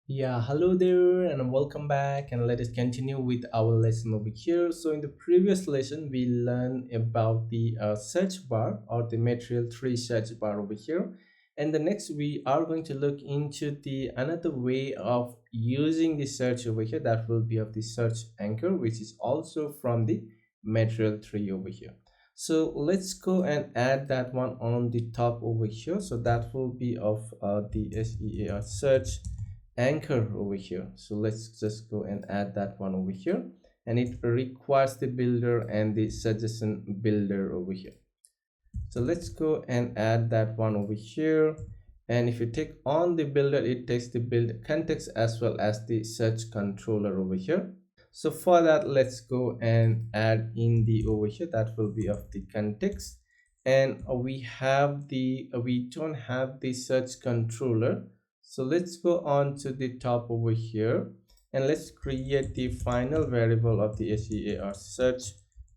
Yeah, hello there and welcome back, and let us continue with our lesson over here. So in the previous lesson we learned about the search bar or the material tree search bar over here, and the next we are going to look into the another way of using the search over here, that will be of the search anchor, which is also from the material tree over here. So let's go and add that one on the top over here. So that will be of the SEAR search anchor over here. So let's just go and add that one over here, and it requires the builder and the suggestion builder over here. So let's go and add that one over here, and if you take on the builder, it takes the build context as well as the search controller over here. So for that, let's go and add in the over here, that will be of the context, and we don't have the search controller. So let's go on to the top over here, and let's create the final variable of the SEAR search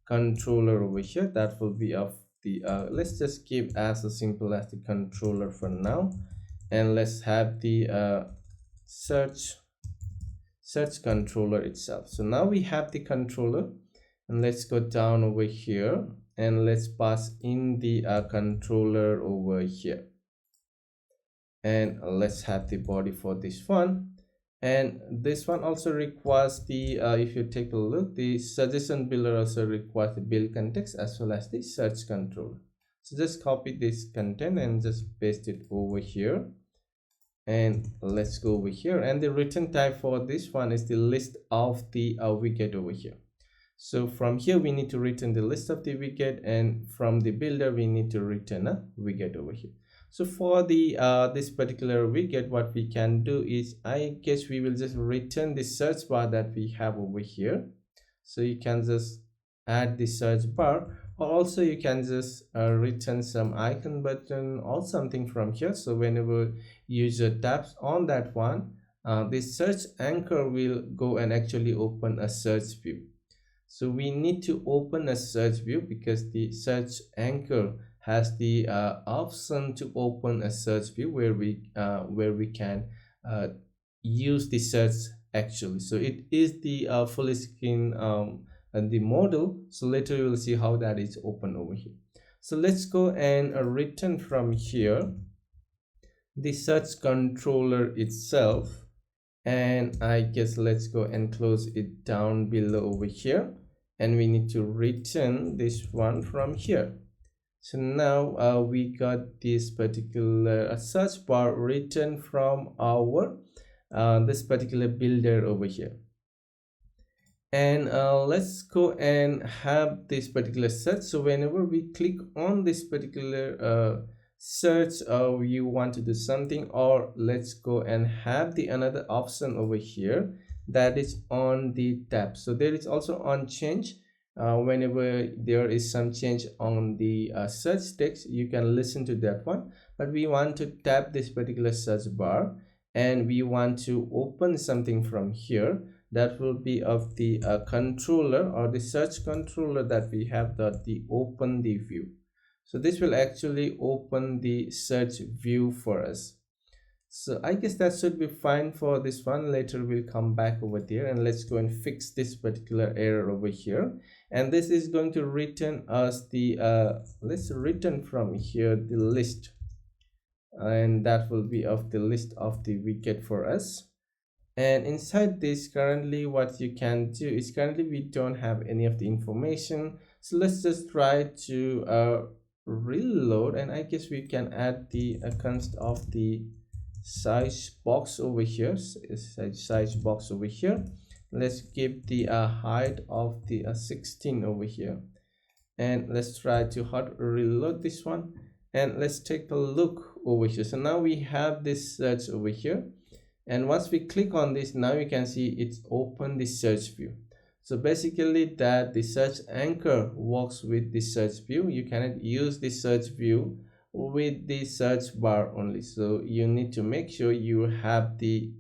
controller over here. That will be of the let's just keep as simple as the controller for now, and let's have the search controller itself. So now we have the controller, and let's go down over here and let's pass in the controller over here, and let's have the body for this one. And this one also requires the if you take a look, the suggestion builder also requires the build context as well as the search controller. So just copy this content and just paste it over here, and let's go over here, and the return type for this one is the list of the widget over here. So from here we need to return the list of the widget, and from the builder we need to return a widget over here. So for the this particular widget, what we can do is, I guess we will just return the search bar that we have over here. So you can just add the search bar, or also you can just return some icon button or something from here. So whenever user taps on that one, the search anchor will go and actually open a search view. So we need to open a search view because the search anchor has the option to open a search view where we can use the search actually. So it is the full screen and the model. So later you will see how that is open over here. So let's go and return from here the search controller itself, and I guess let's go and close it down below over here, and we need to return this one from here. So now we got this particular search bar written from our this particular builder over here. And let's go and have this particular search. So whenever we click on this particular search, you want to do something, or let's go and have the another option over here, that is on the tab. So there is also on change. Whenever there is some change on the search text, you can listen to that one, but we want to tap this particular search bar, and we want to open something from here. That will be of the controller or the search controller that we have, the open the view. So this will actually open the search view for us. So I guess that should be fine for this one. Later we'll come back over there, and let's go and fix this particular error over here. And this is going to return us the let's return from here the list, and that will be of the list of the widget for us. And inside this, currently what you can do is, currently we don't have any of the information. So let's just try to reload, and I guess we can add the const of the size box over here, size box over here. Let's give the height of the 16 over here, and let's try to hot reload this one, and let's take a look over here. So now we have this search over here, and once we click on this, now you can see it's open the search view. So basically that the search anchor works with the search view. You cannot use the search view with the search bar only. So you need to make sure you have the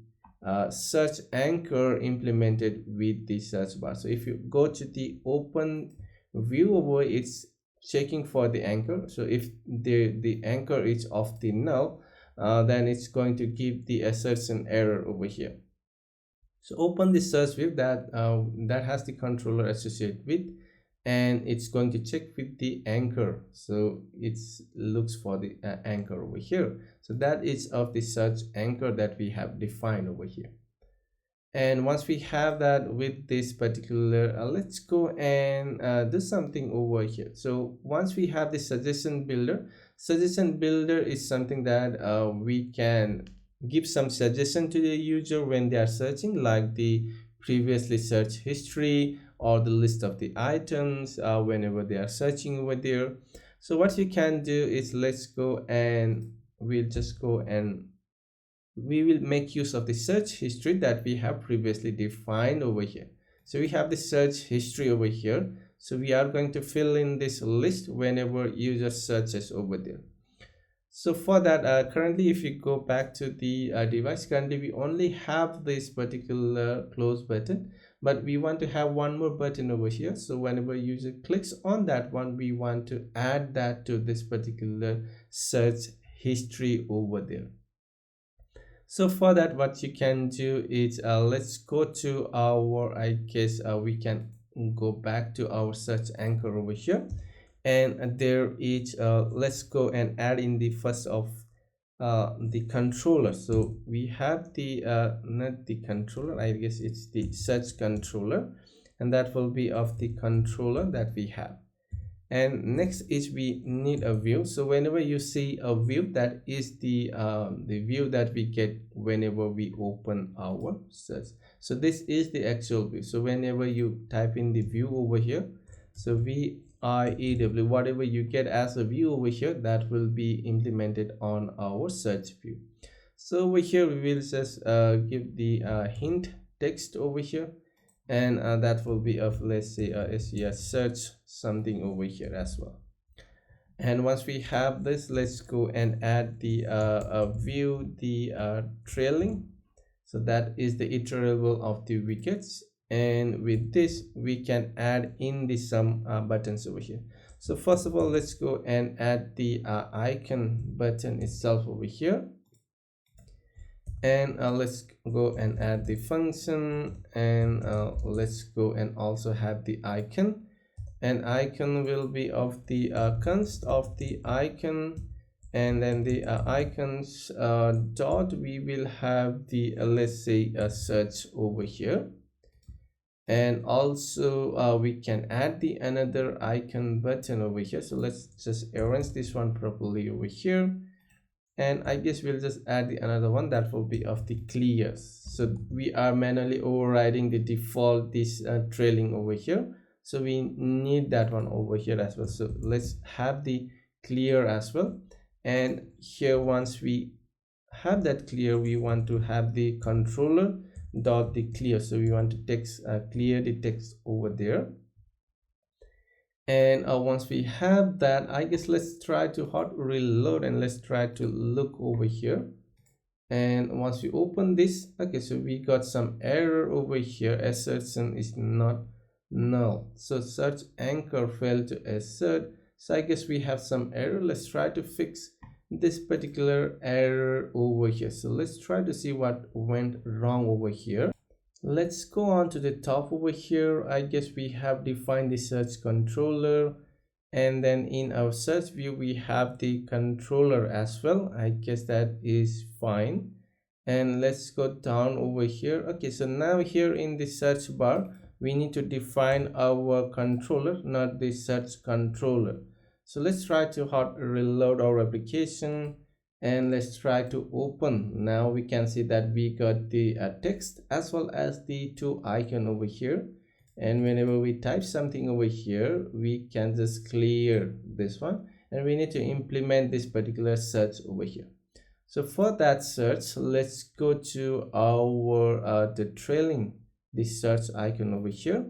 search anchor implemented with the search bar. So if you go to the open view over, it's checking for the anchor. So if the anchor is of the null, then it's going to give the assertion error over here. So open the search view that has the controller associated with, and it's going to check with the anchor. So it looks for the anchor over here. So that is of the search anchor that we have defined over here. And once we have that with this particular let's go and do something over here. So once we have the suggestion builder is something that we can give some suggestion to the user when they are searching, like the previously search history or the list of the items whenever they are searching over there. So what you can do is, let's go and we'll just go and we will make use of the search history that we have previously defined over here. So we have the search history over here. So we are going to fill in this list whenever user searches over there. So for that, currently if you go back to the device, currently we only have this particular close button, but we want to have one more button over here. So whenever user clicks on that one, we want to add that to this particular search history over there. So for that, what you can do is let's go to our, I guess we can go back to our search anchor over here, and there is let's go and add in the first of the controller. So we have the not the controller, I guess it's the search controller, and that will be of the controller that we have. And next is we need a view. So whenever you see a view, that is the view that we get whenever we open our search. So this is the actual view. So whenever you type in the view over here, so VIEW, whatever you get as a view over here, that will be implemented on our search view. So over here we will just give the hint text over here, and that will be of, let's say search something over here as well. And once we have this, let's go and add the view the trailing. So that is the iterable of the widgets, and with this we can add in the some buttons over here. So first of all, let's go and add the icon button itself over here, and let's go and add the function, and let's go and also have the icon, and icon will be of the const of the icon, and then the icons dot we will have the let's say search over here. And also we can add the another icon button over here. So let's just arrange this one properly over here, and I guess we'll just add the another one that will be of the clear. So we are manually overriding the default this trailing over here, so we need that one over here as well. So let's have the clear as well, and here once we have that clear, we want to have the controller dot the clear. So we want to text clear the text over there. And once we have that, I guess let's try to hot reload, and let's try to look over here. And once we open this, okay, so we got some error over here, assertion is not null. So search anchor failed to assert. So I guess we have some error. Let's try to fix this particular error over here. So let's try to see what went wrong over here. Let's go on to the top over here. I guess we have defined the search controller, and then in our search view we have the controller as well. I guess that is fine. And let's go down over here. Okay, so now here in the search bar we need to define our controller, not the search controller. So let's try to hot reload our application, and let's try to open. Now we can see that we got the text as well as the two icon over here, and whenever we type something over here we can just clear this one, and we need to implement this particular search over here. So for that search, let's go to our the trailing the search icon over here,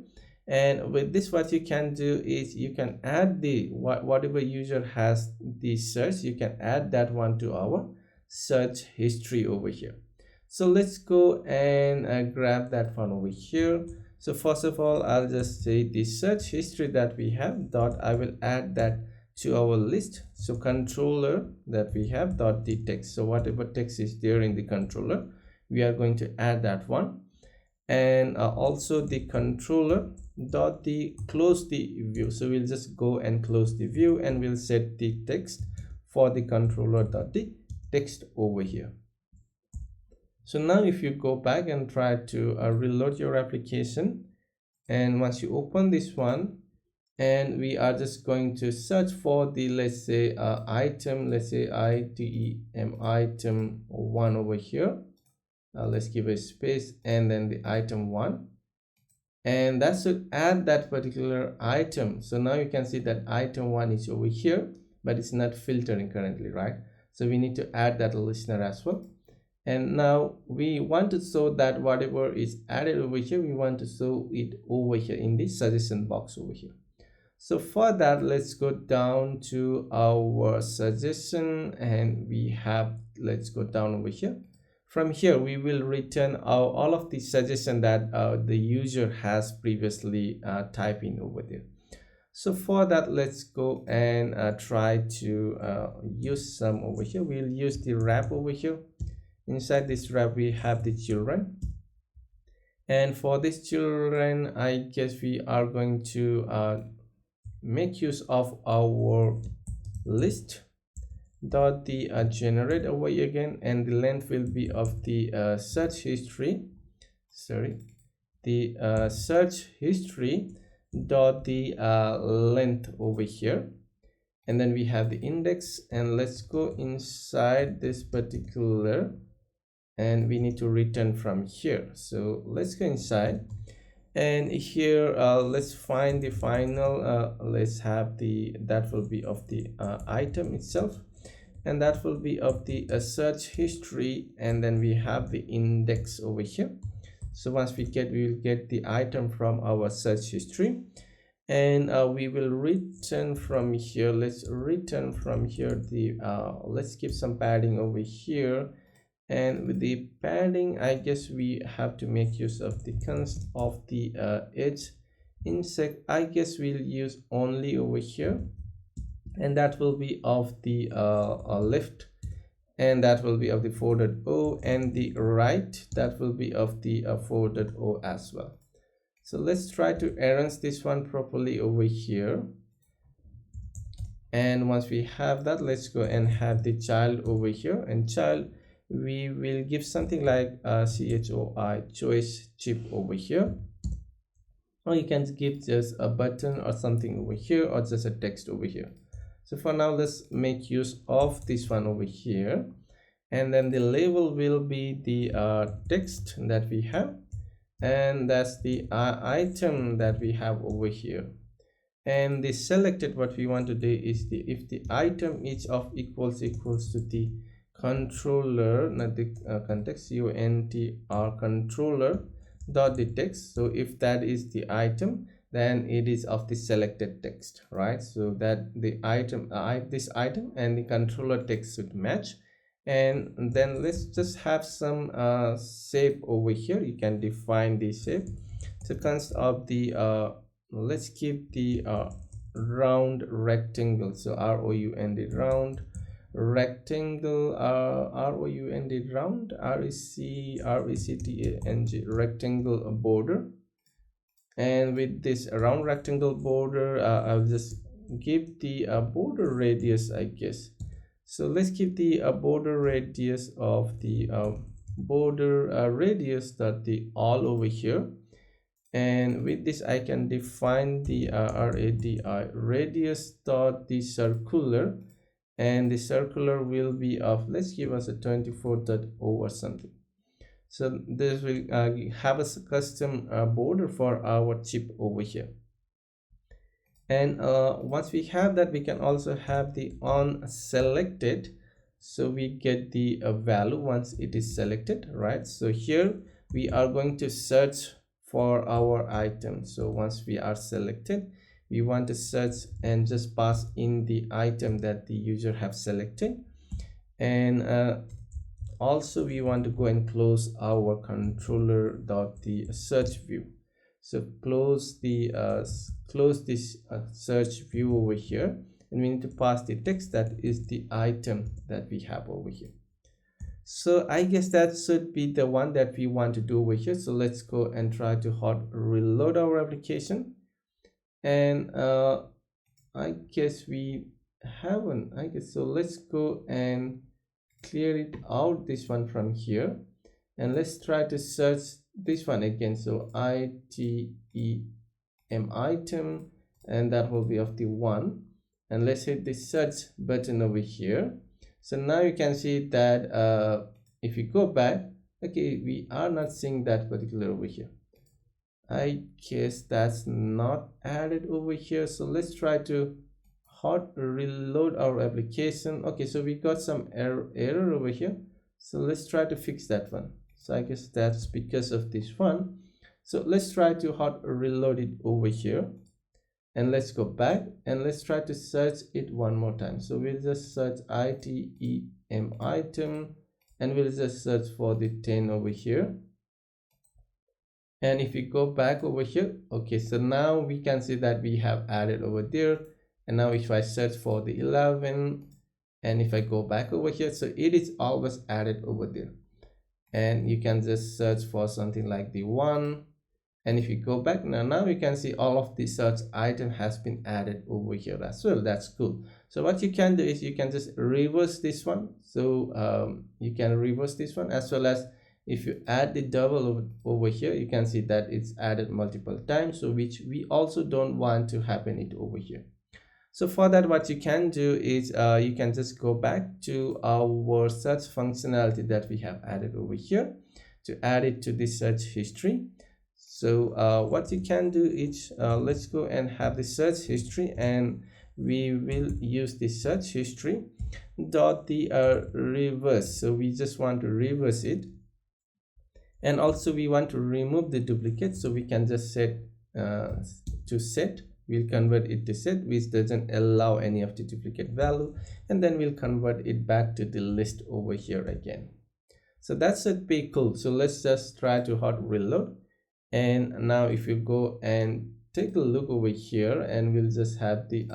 and with this what you can do is you can add the whatever user has the search, you can add that one to our search history over here. So let's go and grab that one over here. So first of all, I'll just say the search history that we have dot, I will add that to our list. So controller that we have dot the text, so whatever text is there in the controller, we are going to add that one. And also the controller dot the close the view, so we'll just go and close the view, and we'll set the text for the controller dot the text over here. So now if you go back and try to reload your application, and once you open this one, and we are just going to search for the, let's say item, let's say item item 1 over here. Let's give a space and then the item 1, and that should add that particular item. So now you can see that item 1 is over here, but it's not filtering currently, right? So we need to add that listener as well. And now we want to show that whatever is added over here, we want to show it over here in the suggestion box over here. So for that, let's go down to our suggestion, and we have, let's go down over here. From here we will return all of the suggestion that the user has previously typed in over there. So for that, let's go and try to use some over here. We'll use the wrap over here. Inside this wrap we have the children, and for this children, I guess we are going to make use of our list dot the generate over here again, and the length will be of the search history, search history dot the length over here. And then we have the index, and let's go inside this particular, and we need to return from here. So let's go inside, and here let's find the final, let's have the, that will be of the item itself, and that will be of the search history, and then we have the index over here. So once we will get the item from our search history, and we will return from here. Let's return from here the let's give some padding over here. And with the padding, I guess we have to make use of the const of the edge insect. I guess we'll use only over here, and that will be of the left, and that will be of the 4.0, and the right, that will be of the 4.0 as well. So let's try to arrange this one properly over here. And once we have that, let's go and have the child over here, and child we will give something like CHOI choice chip over here, or you can give just a button or something over here, or just a text over here. So for now, let's make use of this one over here, and then the label will be the text that we have, and that's the item that we have over here. And the selected, what we want to do is the, if the item is of equals to the controller, not the context, CONTR controller dot the text. So if that is the item, then it is of the selected text, right? So that the item, this item and the controller text should match. And then let's just have some shape over here. You can define the shape. So const of the let's keep the round rectangle, so round round rectangle, round round rectang rectangle border. And with this round rectangle border, I'll just give the border radius, I guess. So let's keep the border radius of the border radius that the all over here. And with this I can define the radi radius dot the circular, and the circular will be of, let's give us a 24.0 or something. So this will have a custom border for our chip over here. And once we have that, we can also have the on selected, so we get the value once it is selected, right? So here we are going to search for our item. So once we are selected, we want to search and just pass in the item that the user have selected. And also we want to go and close our controller dot the search view. So close the close this search view over here, and we need to pass the text that is the item that we have over here. So I guess that should be the one that we want to do over here. So let's go and try to hot reload our application, and I guess we haven't, I guess. So let's go and clear it out, this one from here, and let's try to search this one again. So item, and that will be of the one, and let's hit the search button over here. So now you can see that if you go back, okay, we are not seeing that particular over here. I guess that's not added over here. So let's try to hot reload our application. Okay, so we got some error over here. So let's try to fix that one. So I guess that's because of this one. So let's try to hot reload it over here, and let's go back and let's try to search it one more time. So we'll just search item, and we'll just search for the 10 over here. And if we go back over here, okay, so now we can see that we have added over there. And now if I search for the 11, and if I go back over here, so it is always added over there. And you can just search for something like the 1, and if you go back now you can see all of the search item has been added over here as well. That's cool. So what you can do is you can just reverse this one. So you can reverse this one, as well as if you add the double over here, you can see that it's added multiple times, so which we also don't want to happen it over here. So for that, what you can do is you can just go back to our search functionality that we have added over here to add it to the search history. So what you can do is let's go and have the search history, and we will use the search history dot the reverse. So we just want to reverse it, and also we want to remove the duplicate. So we can just set to set. We'll convert it to set, which doesn't allow any of the duplicate value, and then we'll convert it back to the list over here again. So that should be cool. So let's just try to hot reload. And now if you go and take a look over here, and we'll just have the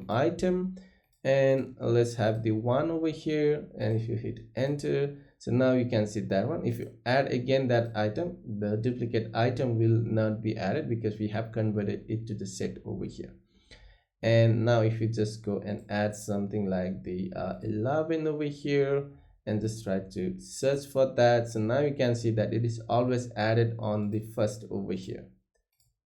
item, and let's have the 1 over here, and if you hit enter, so now you can see that one. If you add again that item, the duplicate item will not be added because we have converted it to the set over here. And now if you just go and add something like the 11 over here, and just try to search for that, so now you can see that it is always added on the first over here.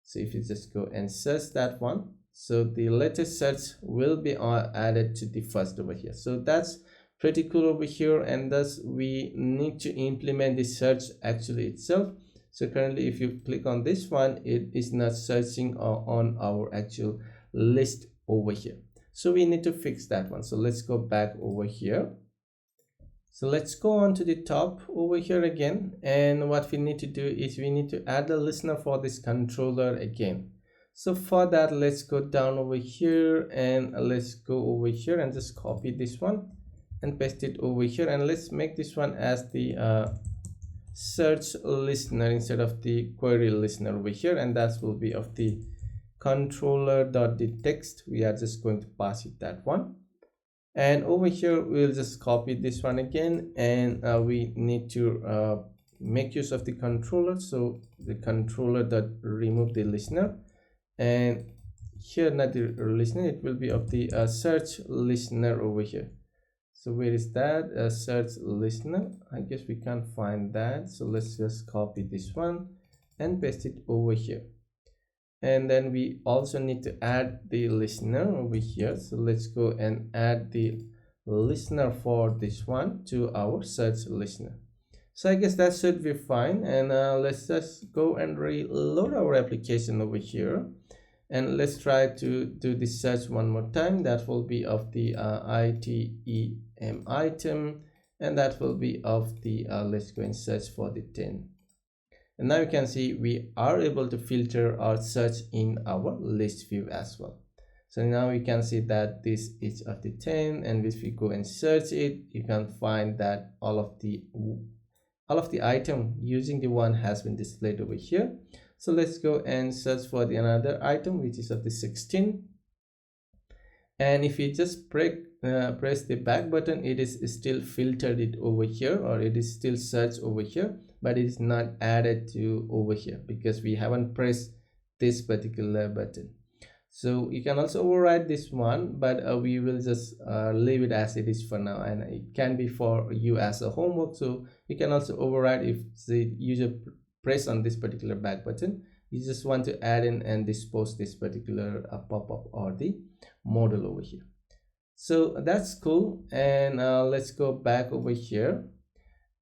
So if you just go and search that one, so the latest search will be added to the first over here. So that's pretty cool over here, and thus we need to implement the search actually itself. So currently if you click on this one, it is not searching on our actual list over here. So we need to fix that one. So let's go back over here. So let's go on to the top over here again, and what we need to do is we need to add a listener for this controller again. So for that, let's go down over here, and let's go over here and just copy this one and paste it over here, and let's make this one as the search listener instead of the query listener over here, and that will be of the controller.theText. We are just going to pass it that one, and over here we'll just copy this one again, and we need to make use of the controller. So the controller.remove the listener, and here not the listener, it will be of the search listener over here. So where is that search listener? I guess we can't find that, so let's just copy this one and paste it over here. And then we also need to add the listener over here. So let's go and add the listener for this one to our search listener. So I guess that should be fine, and let's just go and reload our application over here, and let's try to do the search one more time. That will be of the item, and that will be of the let's go and search for the 10. And now you can see we are able to filter our search in our list view as well. So now you can see that this is of the 10, and if we go and search it, you can find that all of the item using the 1 has been displayed over here. So let's go and search for the another item, which is of the 16. And if you just press the back button, it is still filtered it over here, or it is still searched over here, but it is not added to over here because we haven't pressed this particular button. So you can also override this one, but we will just leave it as it is for now, and it can be for you as a homework. So you can also override if the user press on this particular back button. You just want to add in and dispose this particular pop-up or the model over here. So that's cool. And let's go back over here.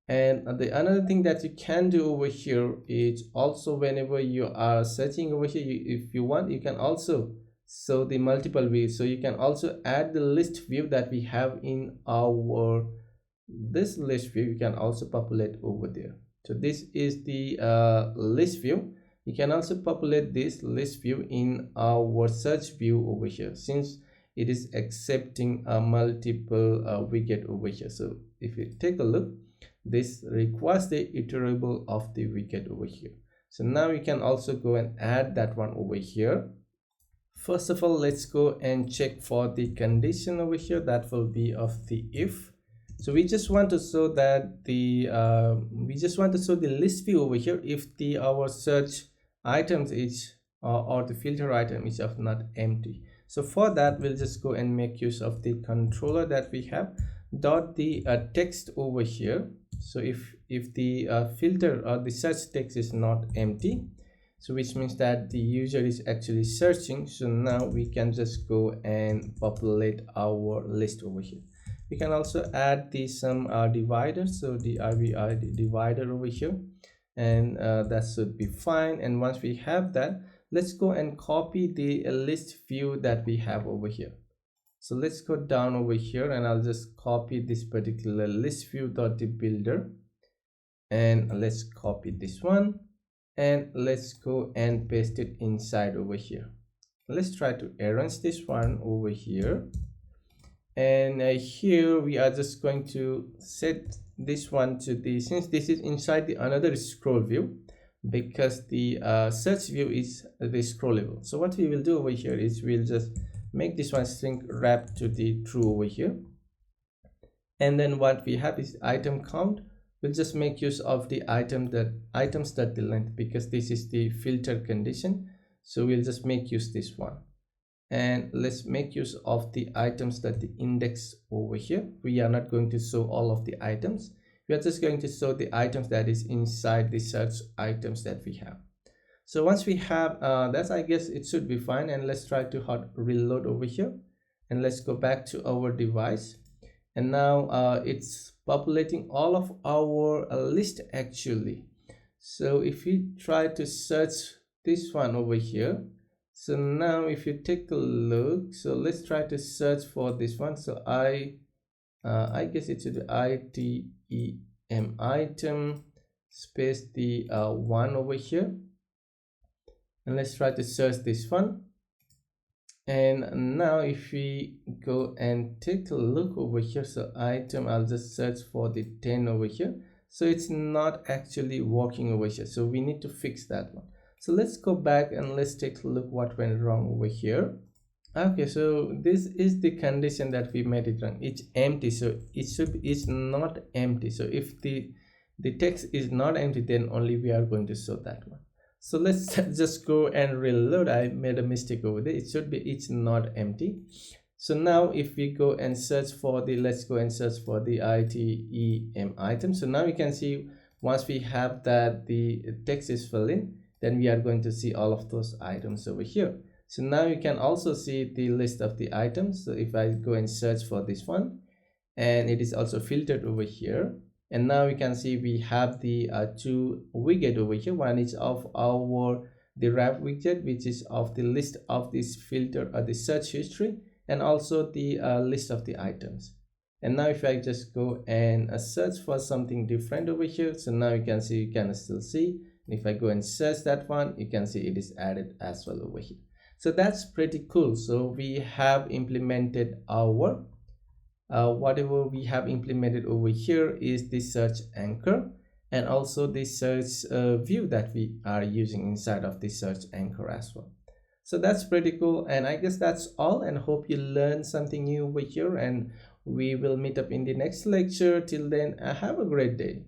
And the another thing that you can do over here is also whenever you are searching over here, if you want, you can also show the multiple views. So you can also add the list view that we have in our this list view. You can also populate over there. So this is the list view. You can also populate this list view in our search view over here, since it is accepting a multiple widget over here. So if you take a look, this requires the iterable of the widget over here. So now we can also go and add that one over here. First of all, let's go and check for the condition over here. That will be of the if. So we just want to show that the list view over here if the our search items is or the filter item is of not empty. So for that, we'll just go and make use of the controller that we have dot the text over here. So if the filter or the search text is not empty, so which means that the user is actually searching. So now we can just go and populate our list over here. We can also add the some dividers, so the IVI divider over here, and that should be fine. And once we have that, let's go and copy the list view that we have over here. So let's go down over here, and I'll just copy this particular list view dot the builder, and let's copy this one, and let's go and paste it inside over here. Let's try to arrange this one over here. And here we are just going to set this one to the, since this is inside the another scroll view, because the search view is the scrollable. So what we will do over here is we'll just make this one string wrap to the true over here. And then what we have is item count. We'll just make use of the items that the length, because this is the filter condition. So we'll just make use this one. And let's make use of the items that the index over here. We are not going to show all of the items. We are just going to show the items that is inside the search items that we have. So once we have that, I guess it should be fine. And let's try to hot reload over here, and let's go back to our device. And now it's populating all of our list actually. So if we try to search this one over here, so now if you take a look, so let's try to search for this one. So I guess it should be item item space the one over here, and let's try to search this one. And now if we go and take a look over here, so item, I'll just search for the 10 over here. So it's not actually working over here, so we need to fix that one. So let's go back and let's take a look what went wrong over here. Okay, so this is the condition that we made it wrong. It's empty, so it's not empty. So if the text is not empty, then only we are going to show that one. So let's just go and reload. I made a mistake over there. It should be it's not empty. So now if we go and search for the, let's go and search for the item. So now we can see once we have that the text is filled in, then we are going to see all of those items over here. So now you can also see the list of the items. So if I go and search for this one, and it is also filtered over here. And now we can see we have the two widget over here. One is of the wrap widget, which is of the list of this filter or the search history, and also the list of the items. And now if I just go and search for something different over here, so now you can see, you can still see. If I go and search that one, you can see it is added as well over here. So that's pretty cool. So we have implemented our whatever we have implemented over here is the search anchor, and also the search view that we are using inside of the search anchor as well. So that's pretty cool, and I guess that's all, and hope you learned something new over here, and we will meet up in the next lecture. Till then, have a great day.